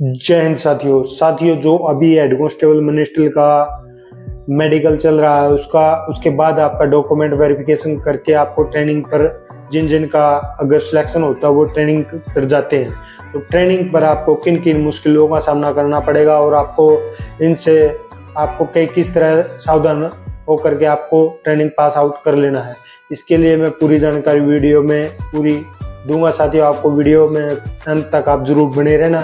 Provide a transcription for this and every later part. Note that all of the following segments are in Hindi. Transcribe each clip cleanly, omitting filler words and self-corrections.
जय हिंद साथियों, जो अभी हेड कांस्टेबल मिनिस्ट्री का मेडिकल चल रहा है उसके बाद आपका डॉक्यूमेंट वेरिफिकेशन करके आपको ट्रेनिंग पर जिन का अगर सिलेक्शन होता है वो ट्रेनिंग पर जाते हैं। तो ट्रेनिंग पर आपको किन किन मुश्किलों का सामना करना पड़ेगा और आपको किस तरह सावधान होकर के आपको ट्रेनिंग पास आउट कर लेना है, इसके लिए मैं पूरी जानकारी वीडियो में पूरी दूंगा साथियों। आपको वीडियो में अंत तक आप जरूर बने रहना।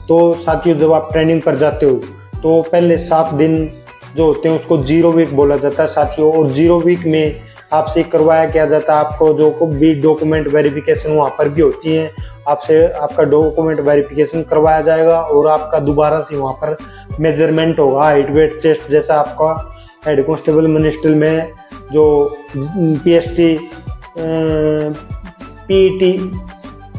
तो साथियों, जब आप ट्रेनिंग पर जाते हो तो पहले 7 दिन जो होते हैं उसको 0 वीक बोला जाता है साथियों। और 0 वीक में आपसे करवाया क्या जाता है, आपको जो भी डॉक्यूमेंट वेरिफिकेशन वहाँ पर भी होती है, आपका डॉक्यूमेंट वेरिफिकेशन करवाया जाएगा और आपका दोबारा से वहाँ पर मेजरमेंट होगा, हाइट वेट चेस्ट, जैसा आपका हेड कांस्टेबल मिनिस्ट्री में जो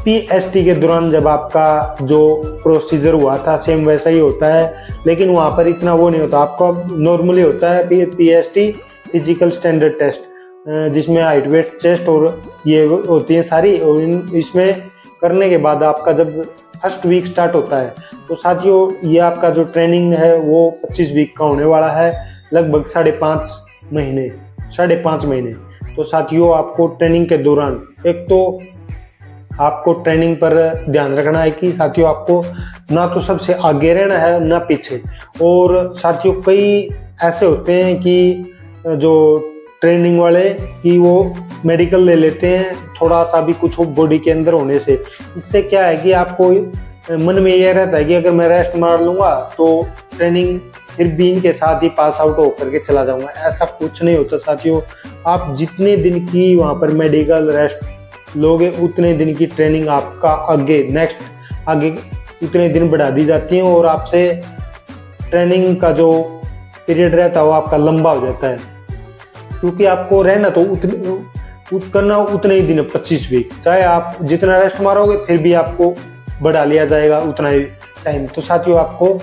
पीएसटी के दौरान जब आपका जो प्रोसीजर हुआ था सेम वैसा ही होता है, लेकिन वहाँ पर इतना वो नहीं होता। आपका नॉर्मली होता है पीएसटी फिजिकल स्टैंडर्ड टेस्ट, जिसमें हाइट वेट चेस्ट और ये होती है सारी। और इसमें करने के बाद आपका जब फर्स्ट वीक स्टार्ट होता है तो साथियों ये आपका जो ट्रेनिंग है वो 25 वीक का होने वाला है, लगभग 5.5 महीने। तो साथियों, आपको ट्रेनिंग के दौरान एक तो आपको ट्रेनिंग पर ध्यान रखना है कि साथियों आपको ना तो सबसे आगे रहना है ना पीछे। और साथियों कई ऐसे होते हैं कि जो ट्रेनिंग वाले कि वो मेडिकल ले लेते हैं थोड़ा सा भी कुछ बॉडी के अंदर होने से। इससे क्या है कि आपको मन में ये रहता है कि अगर मैं रेस्ट मार लूँगा तो ट्रेनिंग फिर भी इनके साथ ही पास आउट होकर के चला जाऊँगा। ऐसा कुछ नहीं होता साथियों। आप जितने दिन की वहाँ पर मेडिकल रेस्ट लोगे उतने दिन की ट्रेनिंग आपका आगे उतने दिन बढ़ा दी जाती है और आपसे ट्रेनिंग का जो पीरियड रहता है वो आपका लंबा हो जाता है, क्योंकि आपको रहना तो करना उतने ही दिन 25 वीक, चाहे आप जितना रेस्ट मारोगे फिर भी आपको बढ़ा लिया जाएगा उतना ही टाइम। तो साथियों आपको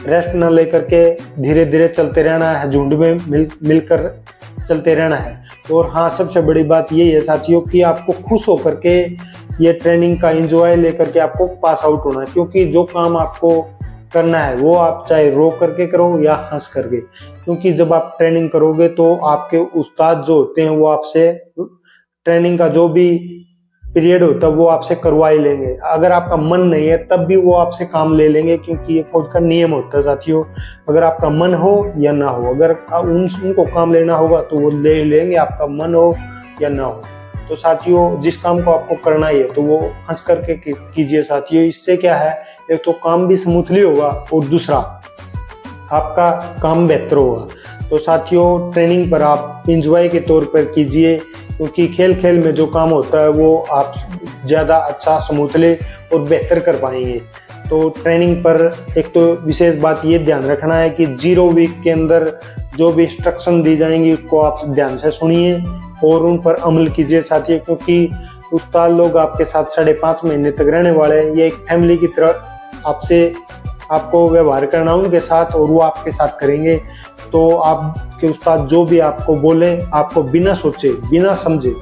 रेस्ट न लेकर के धीरे धीरे चलते रहना है, झुंड में मिलकर चलते रहना है। और हाँ, सबसे बड़ी बात यही है साथियों कि आपको खुश होकर के ये ट्रेनिंग का एंजॉय लेकर के आपको पास आउट होना है, क्योंकि जो काम आपको करना है वो आप चाहे रो करके करो या हंस करके, क्योंकि जब आप ट्रेनिंग करोगे तो आपके उस्ताद जो होते हैं वो आपसे ट्रेनिंग का जो भी पीरियड होता है वो आपसे करवा ही लेंगे। अगर आपका मन नहीं है तब भी वो आपसे काम ले लेंगे, क्योंकि ये फौज का नियम होता है साथियों। अगर आपका मन हो या ना हो, अगर उनको काम लेना होगा तो वो ले लेंगे, आपका मन हो या ना हो। तो साथियों, जिस काम को आपको करना ही है तो वो हंस करके कीजिए साथियों। इससे क्या है, एक तो काम भी स्मूथली होगा और दूसरा आपका काम बेहतर होगा। तो साथियों, ट्रेनिंग पर आप एंजॉय के तौर पर कीजिए, क्योंकि खेल में जो काम होता है वो आप ज़्यादा अच्छा स्मूथली और बेहतर कर पाएंगे। तो ट्रेनिंग पर एक तो विशेष बात ये ध्यान रखना है कि 0 वीक के अंदर जो भी इंस्ट्रक्शन दी जाएंगी उसको आप ध्यान से सुनिए और उन पर अमल कीजिए साथियों, क्योंकि उस्ताद लोग आपके साथ 5.5 महीने तक रहने वाले हैं। ये एक फैमिली की तरह आपको व्यवहार करना उनके साथ और वो आपके साथ करेंगे। तो आपके उस्ताद जो भी आपको बोले आपको बिना सोचे बिना समझे,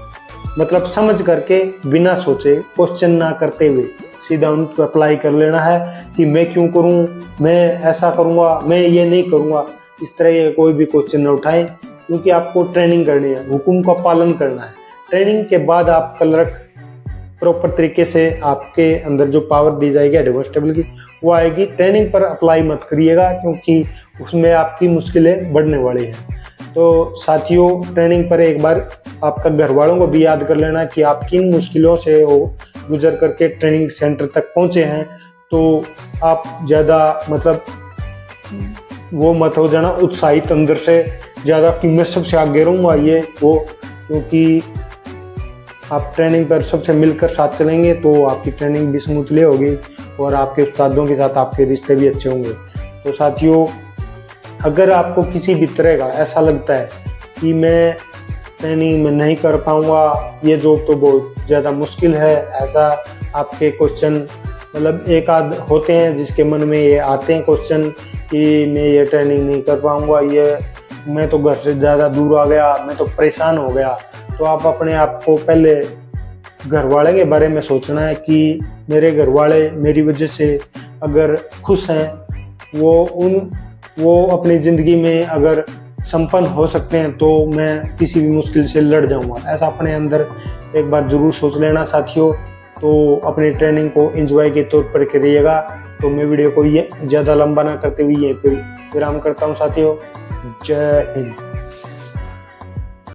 मतलब समझ करके बिना सोचे, क्वेश्चन ना करते हुए सीधा उन पर अप्लाई कर लेना है कि मैं क्यों करूं, मैं ऐसा करूंगा, मैं ये नहीं करूंगा। इस तरह ये कोई भी क्वेश्चन न उठाएं, क्योंकि आपको ट्रेनिंग करनी है, हुक्म का पालन करना है। ट्रेनिंग के बाद आप क्लर्क प्रॉपर तरीके से आपके अंदर जो पावर दी जाएगी हेड कांस्टेबल की वो आएगी। ट्रेनिंग पर अप्लाई मत करिएगा, क्योंकि उसमें आपकी मुश्किलें बढ़ने वाली हैं। तो साथियों, ट्रेनिंग पर एक बार आपका घर वालों को भी याद कर लेना कि आप किन मुश्किलों से हो गुजर करके ट्रेनिंग सेंटर तक पहुंचे हैं। तो आप ज़्यादा मतलब वो मत हो जाना उत्साहित अंदर से ज़्यादा कि मैं सबसे आगे रहूँगा ये वो, क्योंकि आप ट्रेनिंग पर सबसे मिलकर साथ चलेंगे तो आपकी ट्रेनिंग भी स्मूथली होगी और आपके उस्तादों के साथ आपके रिश्ते भी अच्छे होंगे। तो साथियों, अगर आपको किसी भी तरह का ऐसा लगता है कि मैं ट्रेनिंग में नहीं कर पाऊँगा, ये जॉब तो बहुत ज़्यादा मुश्किल है, ऐसा आपके क्वेश्चन मतलब एक आध होते हैं जिसके मन में ये आते हैं क्वेश्चन कि मैं ये ट्रेनिंग नहीं कर पाऊँगा, ये मैं तो घर से ज़्यादा दूर आ गया, मैं तो परेशान हो गया। तो आप अपने आप को पहले घर वाले के बारे में सोचना है कि मेरे घर वाले मेरी वजह से अगर खुश हैं, वो अपनी ज़िंदगी में अगर संपन्न हो सकते हैं तो मैं किसी भी मुश्किल से लड़ जाऊंगा। ऐसा अपने अंदर एक बार ज़रूर सोच लेना साथियों। तो अपनी ट्रेनिंग को एंजॉय के तौर पर करिएगा। तो मैं वीडियो को ये ज़्यादा लंबा ना करते हुए यहीं पर विराम करता हूँ साथियों। जय हिंद।